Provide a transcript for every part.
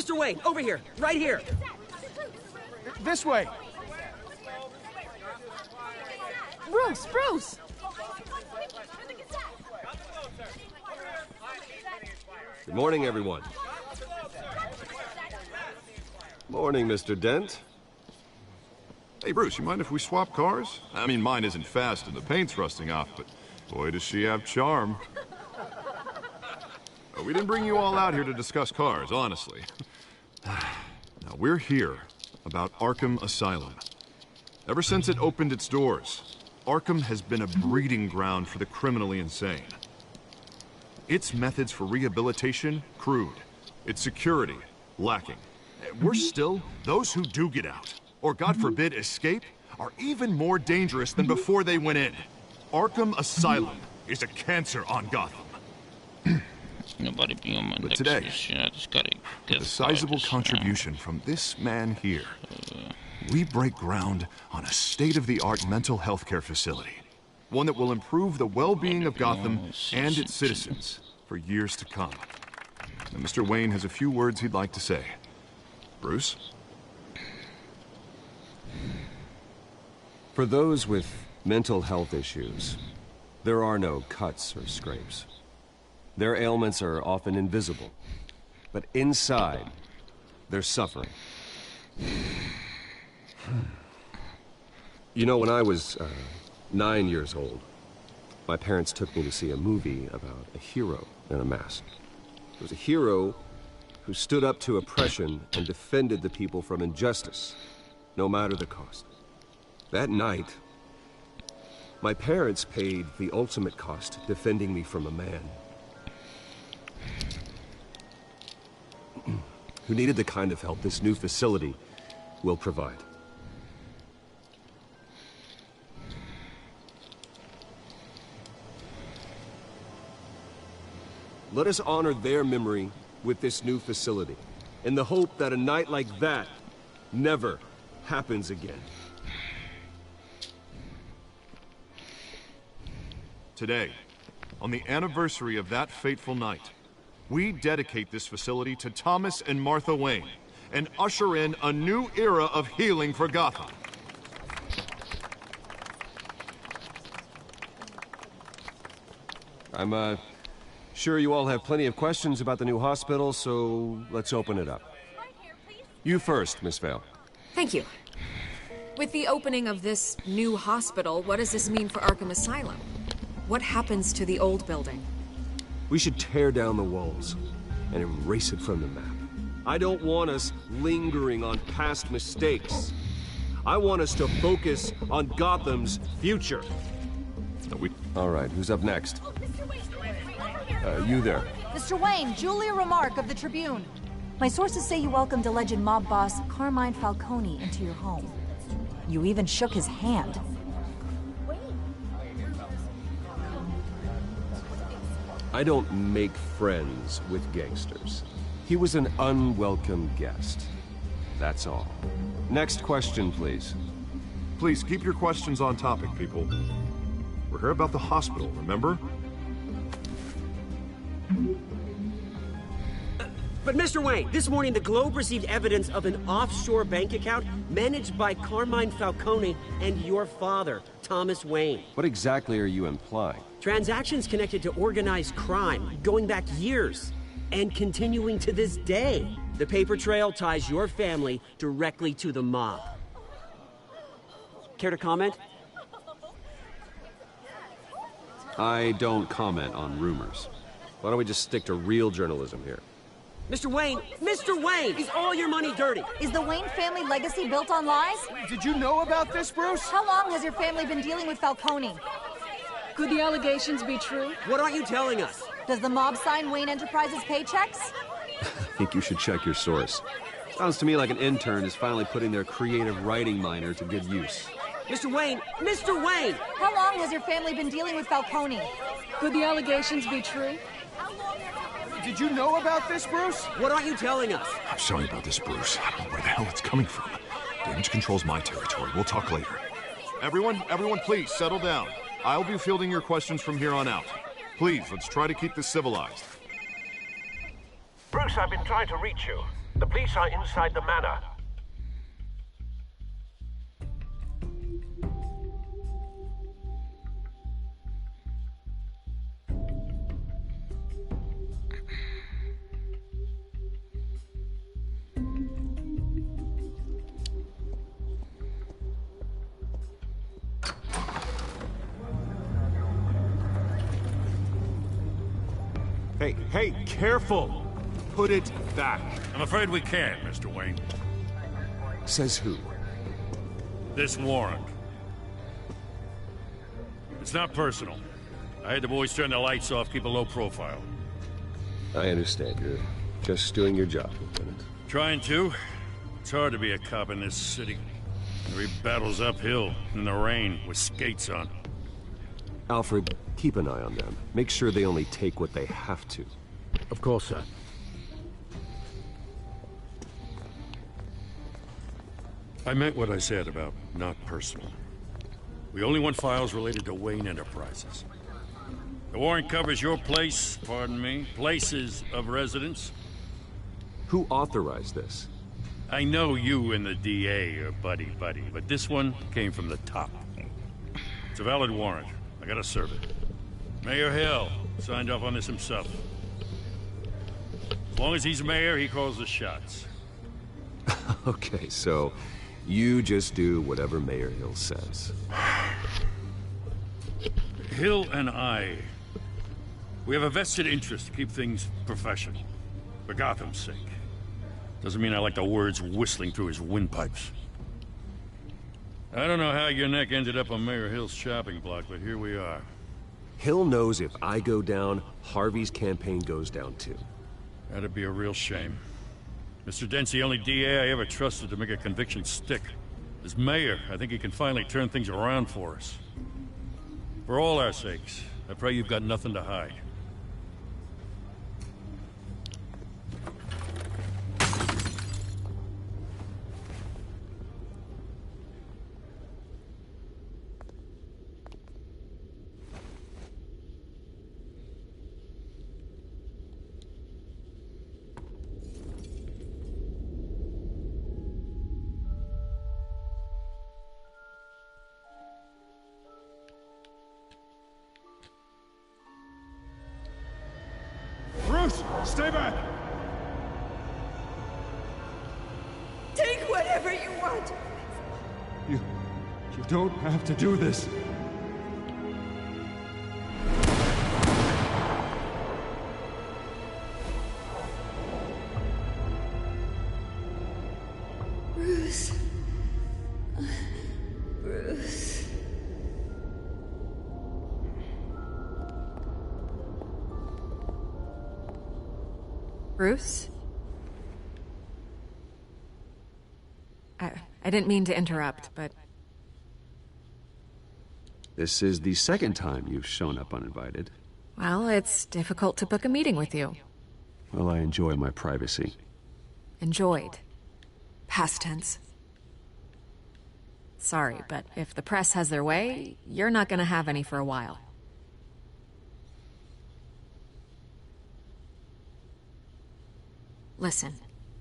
Mr. Wayne, over here, right here. This way. Bruce! Good morning, everyone. Morning, Mr. Dent. Hey, Bruce, you mind if we swap cars? I mean, mine isn't fast and the paint's rusting off, but boy, does she have charm. We didn't bring you all out here to discuss cars, honestly. Now, we're here about Arkham Asylum. Ever since it opened its doors, Arkham has been a breeding ground for the criminally insane. Its methods for rehabilitation, crude. Its security, lacking. Worse still, those who do get out, or God forbid escape, are even more dangerous than before they went in. Arkham Asylum is a cancer on Gotham. But today, with a sizable contribution from this man here, we break ground on a state-of-the-art mental health care facility. One that will improve the well-being of Gotham and its citizens for years to come. And Mr. Wayne has a few words he'd like to say. Bruce? For those with mental health issues, there are no cuts or scrapes. Their ailments are often invisible, but inside, they're suffering. You know, when I was 9 years old, my parents took me to see a movie about a hero in a mask. It was a hero who stood up to oppression and defended the people from injustice, no matter the cost. That night, my parents paid the ultimate cost defending me from a man who needed the kind of help this new facility will provide. Let us honor their memory with this new facility, in the hope that a night like that never happens again. Today, on the anniversary of that fateful night, we dedicate this facility to Thomas and Martha Wayne and usher in a new era of healing for Gotham. I'm sure you all have plenty of questions about the new hospital, so let's open it up. You first, Miss Vale. Thank you. With the opening of this new hospital, what does this mean for Arkham Asylum? What happens to the old building? We should tear down the walls and erase it from the map. I don't want us lingering on past mistakes. I want us to focus on Gotham's future. All right, who's up next? You there. Mr. Wayne, Julia Remark of the Tribune. My sources say you welcomed alleged mob boss Carmine Falcone into your home. You even shook his hand. I don't make friends with gangsters. He was an unwelcome guest. That's all. Next question, please. Please keep your questions on topic, people. We're here about the hospital, remember? But Mr. Wayne, this morning the Globe received evidence of an offshore bank account managed by Carmine Falcone and your father, Thomas Wayne. What exactly are you implying? Transactions connected to organized crime, going back years, and continuing to this day. The paper trail ties your family directly to the mob. Care to comment? I don't comment on rumors. Why don't we just stick to real journalism here? Mr. Wayne! Mr. Wayne! Is all your money dirty? Is the Wayne family legacy built on lies? Did you know about this, Bruce? How long has your family been dealing with Falcone? Could the allegations be true? What aren't you telling us? Does the mob sign Wayne Enterprises paychecks? I think you should check your source. Sounds to me like an intern is finally putting their creative writing minor to good use. Mr. Wayne! Mr. Wayne! How long has your family been dealing with Falcone? Could the allegations be true? Did you know about this, Bruce? What aren't you telling us? I'm sorry about this, Bruce. I don't know where the hell it's coming from. Damage control's my territory. We'll talk later. Everyone, please, settle down. I'll be fielding your questions from here on out. Please, let's try to keep this civilized. Bruce, I've been trying to reach you. The police are inside the manor. Hey, careful! Put it back. I'm afraid we can't, Mr. Wayne. Says who? This warrant. It's not personal. I had the boys turn the lights off, keep a low profile. I understand. You're just doing your job, Lieutenant. Trying to. It's hard to be a cop in this city. Every battle's uphill, in the rain, with skates on. Alfred, keep an eye on them. Make sure they only take what they have to. Of course, sir. I meant what I said about not personal. We only want files related to Wayne Enterprises. The warrant covers your place, pardon me, places of residence. Who authorized this? I know you and the DA are buddy-buddy, but this one came from the top. It's a valid warrant. I gotta serve it. Mayor Hill signed off on this himself. As long as he's mayor, he calls the shots. Okay, so you just do whatever Mayor Hill says. Hill and I, we have a vested interest to keep things professional. For Gotham's sake. Doesn't mean I like the words whistling through his windpipes. I don't know how your neck ended up on Mayor Hill's chopping block, but here we are. Hill knows if I go down, Harvey's campaign goes down too. That'd be a real shame. Mr. Dent's the only DA I ever trusted to make a conviction stick. As mayor, I think he can finally turn things around for us. For all our sakes, I pray you've got nothing to hide. Bruce, stay back! Take whatever you want. You don't have to do this. Bruce. Bruce. Bruce? I didn't mean to interrupt, but... This is the second time you've shown up uninvited. Well, it's difficult to book a meeting with you. Well, I enjoy my privacy. Enjoyed. Past tense. Sorry, but if the press has their way, you're not gonna have any for a while. Listen,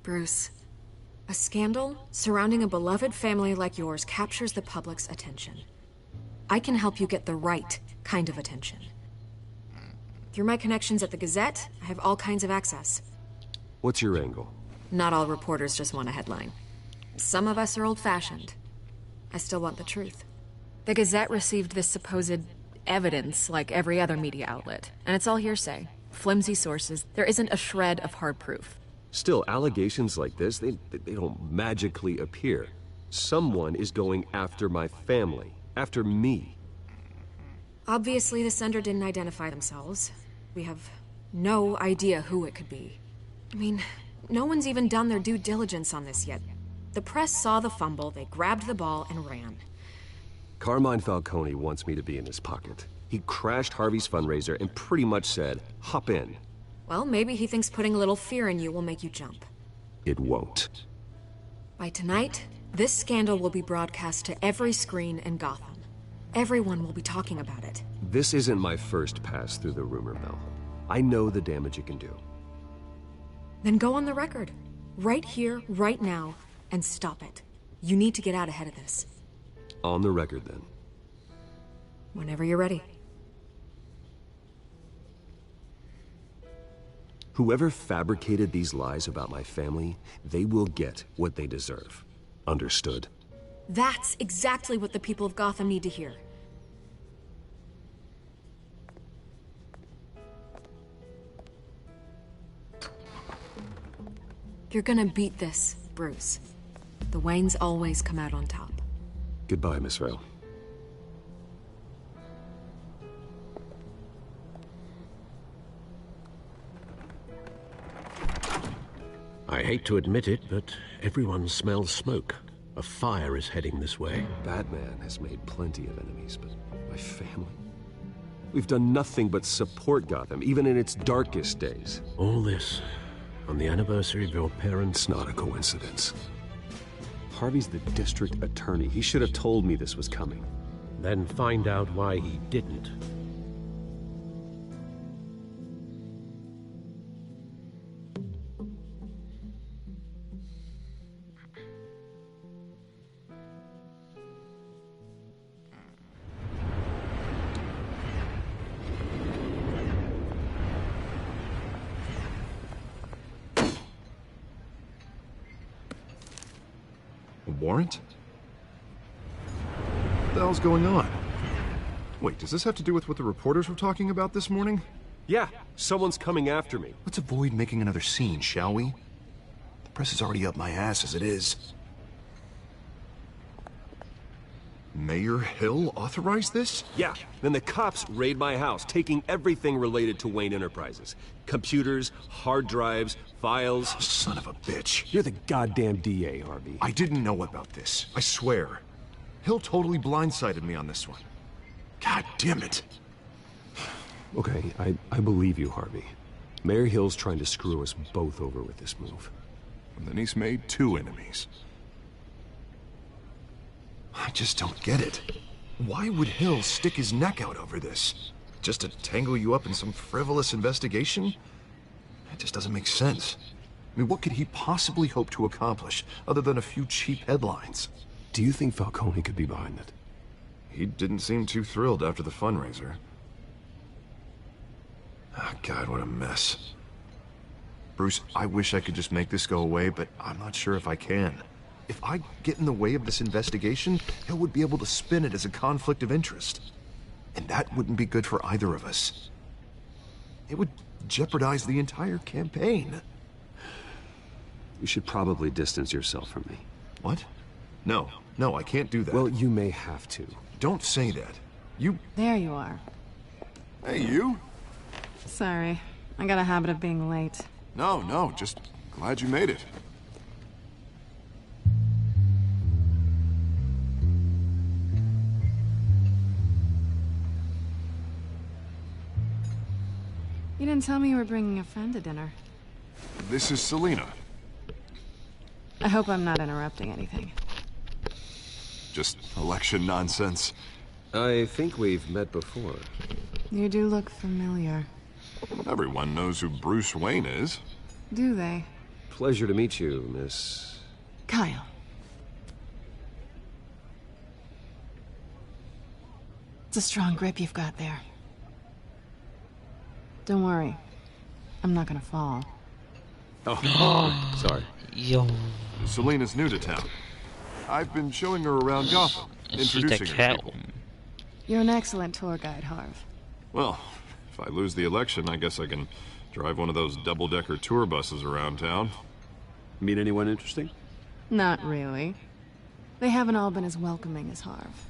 Bruce. A scandal surrounding a beloved family like yours captures the public's attention. I can help you get the right kind of attention. Through my connections at the Gazette, I have all kinds of access. What's your angle? Not all reporters just want a headline. Some of us are old-fashioned. I still want the truth. The Gazette received this supposed evidence like every other media outlet, and it's all hearsay. Flimsy sources. There isn't a shred of hard proof. Still, allegations like this, they don't magically appear. Someone is going after my family, after me. Obviously, the sender didn't identify themselves. We have no idea who it could be. I mean, no one's even done their due diligence on this yet. The press saw the fumble, they grabbed the ball and ran. Carmine Falcone wants me to be in his pocket. He crashed Harvey's fundraiser and pretty much said, hop in. Well, maybe he thinks putting a little fear in you will make you jump. It won't. By tonight, this scandal will be broadcast to every screen in Gotham. Everyone will be talking about it. This isn't my first pass through the rumor mill. I know the damage it can do. Then go on the record. Right here, right now, and stop it. You need to get out ahead of this. On the record, then. Whenever you're ready. Whoever fabricated these lies about my family, they will get what they deserve. Understood? That's exactly what the people of Gotham need to hear. You're gonna beat this, Bruce. The Waynes always come out on top. Goodbye, Miss Vale. I hate to admit it, but everyone smells smoke. A fire is heading this way. Batman has made plenty of enemies, but my family? We've done nothing but support Gotham, even in its darkest days. All this on the anniversary of your parents'... It's not a coincidence. Harvey's the district attorney. He should have told me this was coming. Then find out why he didn't. Warrant? What the hell's going on? Wait, does this have to do with what the reporters were talking about this morning? Yeah, someone's coming after me. Let's avoid making another scene, shall we? The press is already up my ass as it is. Mayor Hill authorized this? Yeah, then the cops raid my house, taking everything related to Wayne Enterprises. Computers, hard drives, files. Son of a bitch. You're the goddamn DA, Harvey. I didn't know about this, I swear. Hill totally blindsided me on this one. God damn it. Okay, I believe you, Harvey. Mayor Hill's trying to screw us both over with this move. And then he's made 2 enemies. I just don't get it. Why would Hill stick his neck out over this? Just to tangle you up in some frivolous investigation? It just doesn't make sense. I mean, what could he possibly hope to accomplish other than a few cheap headlines? Do you think Falcone could be behind it? He didn't seem too thrilled after the fundraiser. Oh, God, what a mess. Bruce, I wish I could just make this go away, but I'm not sure if I can. If I get in the way of this investigation, Hill would be able to spin it as a conflict of interest. And that wouldn't be good for either of us. It would jeopardize the entire campaign. You should probably distance yourself from me. What? No, I can't do that. Well, you may have to. Don't say that. You... There you are. Hey, you? Sorry. I got a habit of being late. No, just glad you made it. You didn't tell me you were bringing a friend to dinner. This is Selina. I hope I'm not interrupting anything. Just election nonsense. I think we've met before. You do look familiar. Everyone knows who Bruce Wayne is. Do they? Pleasure to meet you, Miss... Kyle. It's a strong grip you've got there. Don't worry. I'm not gonna fall. Oh, sorry. Yo. Selina's new to town. I've been showing her around Gotham, introducing her to people. You're an excellent tour guide, Harv. Well, if I lose the election, I guess I can drive one of those double-decker tour buses around town. Meet anyone interesting? Not really. They haven't all been as welcoming as Harv.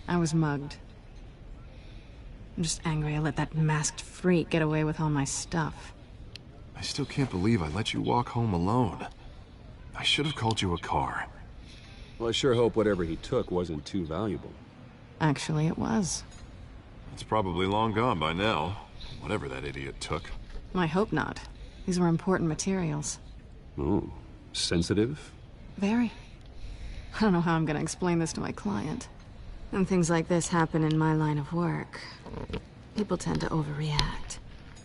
I was mugged. I'm just angry I let that masked freak get away with all my stuff. I still can't believe I let you walk home alone. I should have called you a car. Well, I sure hope whatever he took wasn't too valuable. Actually, it was. It's probably long gone by now, whatever that idiot took. I hope not. These were important materials. Ooh, sensitive? Very. I don't know how I'm gonna explain this to my client. When things like this happen in my line of work, people tend to overreact.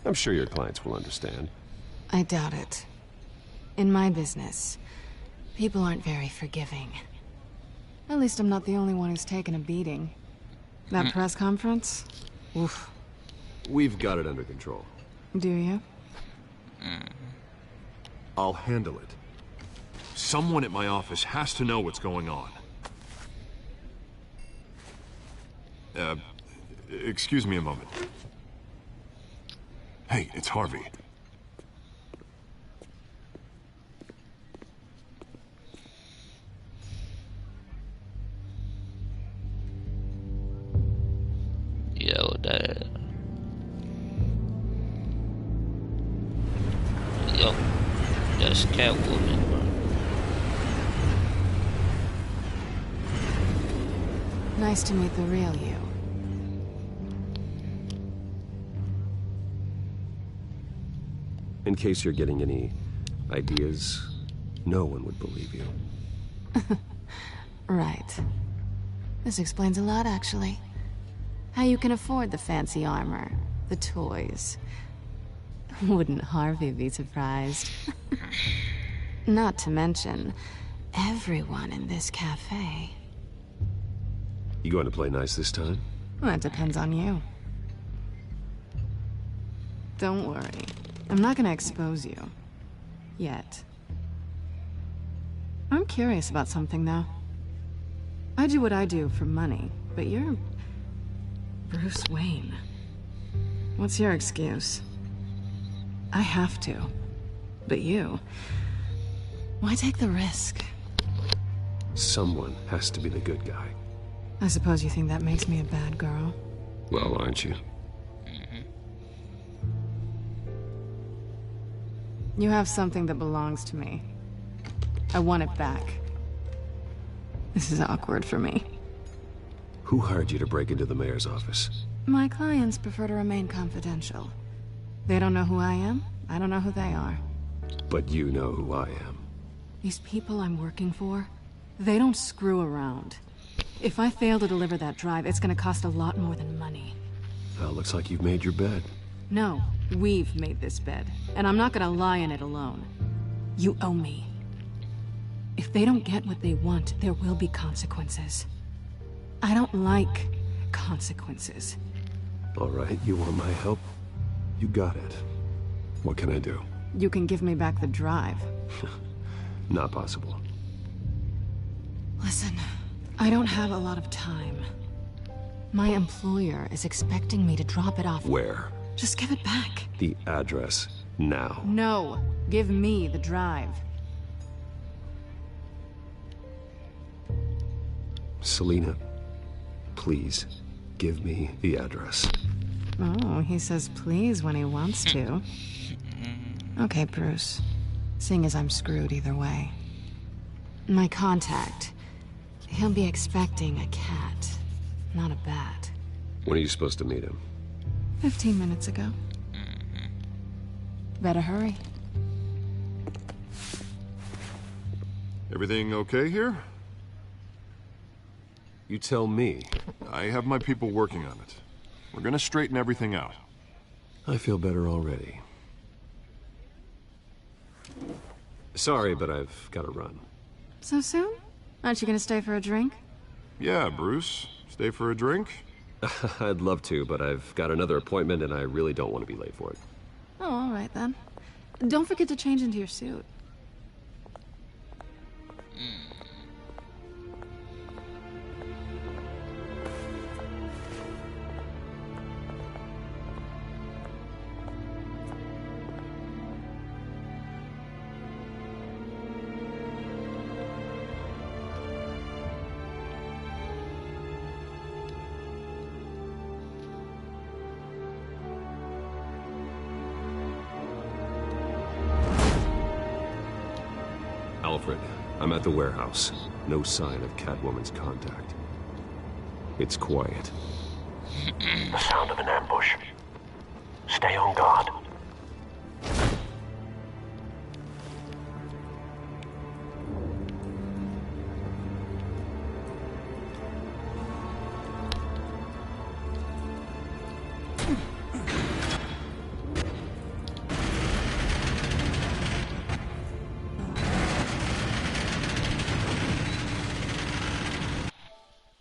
I'm sure your clients will understand. I doubt it. In my business, people aren't very forgiving. At least I'm not the only one who's taken a beating. That press conference? Oof. We've got it under control. Do you? I'll handle it. Someone at my office has to know what's going on. Excuse me a moment. Hey, it's Harvey. Yo, that. Yo, that's Catwoman, bro. Nice to meet the real you. In case you're getting any ideas, no one would believe you. Right. This explains a lot, actually. How you can afford the fancy armor, the toys. Wouldn't Harvey be surprised? Not to mention, everyone in this cafe. You going to play nice this time? Well, that depends on you. Don't worry. I'm not gonna expose you. Yet. I'm curious about something, though. I do what I do for money, but you're Bruce Wayne. What's your excuse? I have to. But you... why take the risk? Someone has to be the good guy. I suppose you think that makes me a bad girl? Well, aren't you? You have something that belongs to me. I want it back. This is awkward for me. Who hired you to break into the mayor's office? My clients prefer to remain confidential. They don't know who I am. I don't know who they are. But you know who I am. These people I'm working for, they don't screw around. If I fail to deliver that drive, it's gonna cost a lot more than money. Well, looks like you've made your bed. No, we've made this bed, and I'm not gonna lie in it alone. You owe me. If they don't get what they want, there will be consequences. I don't like consequences. All right, you want my help? You got it. What can I do? You can give me back the drive. Not possible. Listen, I don't have a lot of time. My employer is expecting me to drop it off. Where? Just give it back. The address, now. No, give me the drive. Selina, please, give me the address. Oh, he says please when he wants to. Okay, Bruce. Seeing as I'm screwed either way. My contact, he'll be expecting a cat, not a bat. When are you supposed to meet him? 15 minutes ago. Better hurry. Everything okay here? You tell me. I have my people working on it. We're gonna straighten everything out. I feel better already. Sorry, but I've got to run. So soon? Aren't you gonna stay for a drink? Yeah, Bruce. Stay for a drink? I'd love to, but I've got another appointment and I really don't want to be late for it. Oh, all right then. Don't forget to change into your suit. Alfred, I'm at the warehouse. No sign of Catwoman's contact. It's quiet. The sound of an ambush. Stay on guard.